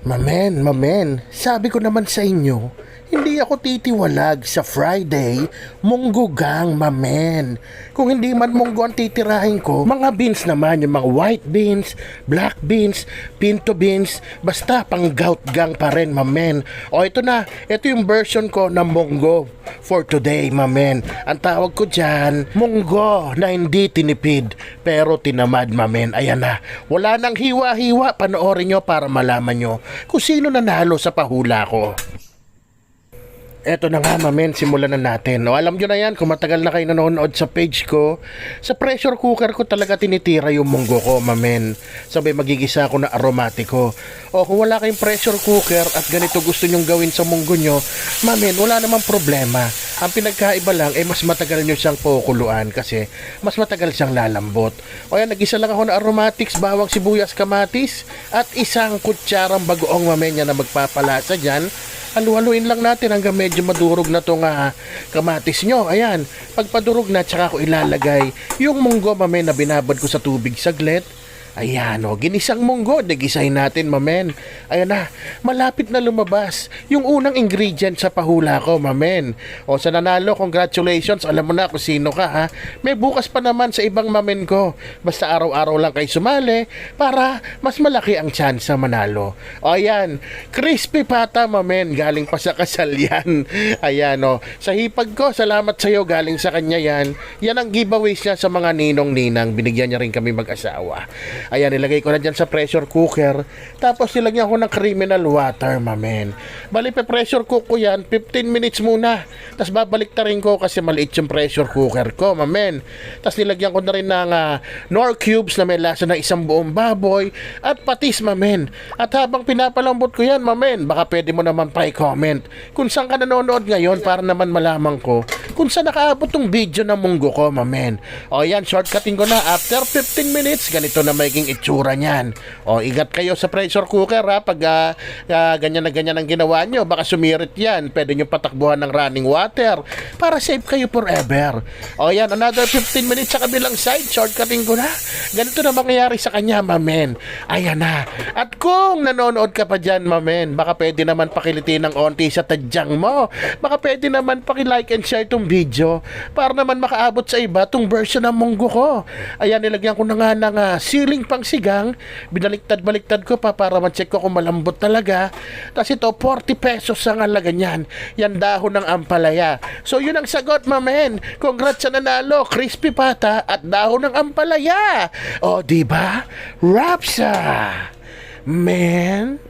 Mamen, sabi ko naman sa inyo, hindi ako titiwalag sa Friday, munggo gang, mamen. Kung hindi man munggo ang titirahin ko, mga beans naman, yung mga white beans, black beans, pinto beans, basta pang gout gang pa rin, mamen. O ito na, ito yung version ko ng munggo for today, mamen. Ang tawag ko dyan, munggo na hindi tinipid, pero tinamad, mamen. Ayan na, wala nang hiwa-hiwa, panoorin nyo para malaman nyo kung sino nanalo sa pahula ko. Eto na nga, mamen, simulan na natin. O, alam nyo na yan, kung matagal na kayo nanonood sa page ko, sa pressure cooker ko talaga tinitira yung munggo ko, mamen. Sabay magigisa ako na aromatiko. O, kung wala kayong pressure cooker at ganito gusto nyong gawin sa munggo nyo, mamen, wala namang problema. Ang pinagkaiba lang, mas matagal nyo siyang kukuluan kasi mas matagal siyang lalambot. O yan, nag-isa lang ako na aromatics, bawang sibuyas, kamatis, at isang kutsarang bagoong, mamen, yan na magpapalasa dyan. Halu-haluin lang natin hanggang medyo madurog na tong kamatis nyo. Ayan, pagpadurog na, tsaka ko ilalagay yung munggo, mamen, na binabad ko sa tubig saglit. Ayan, ginisang munggo, nagisahin natin, mamen. Ayan na, malapit na lumabas yung unang ingredient sa pahula ko, mamen. O, sa nanalo, congratulations, alam mo na kung sino ka, ha. May bukas pa naman sa ibang mamen ko. Basta araw-araw lang kayo sumali para mas malaki ang chance sa manalo. O, ayan, crispy pata, mamen, galing pa sa kasal yan. Ayan, sa hipag ko, salamat sa'yo, galing sa kanya yan. Yan ang giveaways niya sa mga ninong-ninang, binigyan niya rin kami mag-asawa. Ayan, nilagay ko na dyan sa pressure cooker. Tapos nilagyan ko ng criminal water, mamen. Bali, pressure cook ko yan, 15 minutes muna. Tapos babalik ta rin ko kasi maliit yung pressure cooker ko, mamen. Tapos nilagyan ko na rin ng Knorr cubes na may lasa ng isang buong baboy at patis, mamen. At habang pinapalambot ko yan, mamen, baka pwede mo naman pa-comment kung saan ka nanonood ngayon para naman malaman ko kung saan nakaabot tong video ng munggo ko, mamen. O yan, shortcutting ko na. After 15 minutes, ganito na maging itsura niyan. O, ingat kayo sa pressure cooker, ha. Pag ganyan na ganyan ang ginawa nyo, baka sumirit yan. Pwede nyo patakbuhan ng running water para safe kayo forever. O yan, another 15 minutes sa kabilang side. Shortcutting ko na. Ganito na mangyayari sa kanya, mamen. Ayan na. At kung nanonood ka pa dyan, mamen, baka pwede naman pakilitin ng onti sa tadyang mo. Baka pwede naman pakilike and share tong video para naman makaabot sa iba tong version ng munggo ko. Ayan, nilagyan ko na nga ng siling pang sigang. Binaliktad-baliktad ko pa para ma-check ko kung malambot talaga. Tapos ito, 40 pesos ang halaga niyan. Yan dahon ng ampalaya. So yun ang sagot, mamen. Congrats sa nanalo, crispy pata at dahon ng ampalaya. O, diba? Rapsa! Man!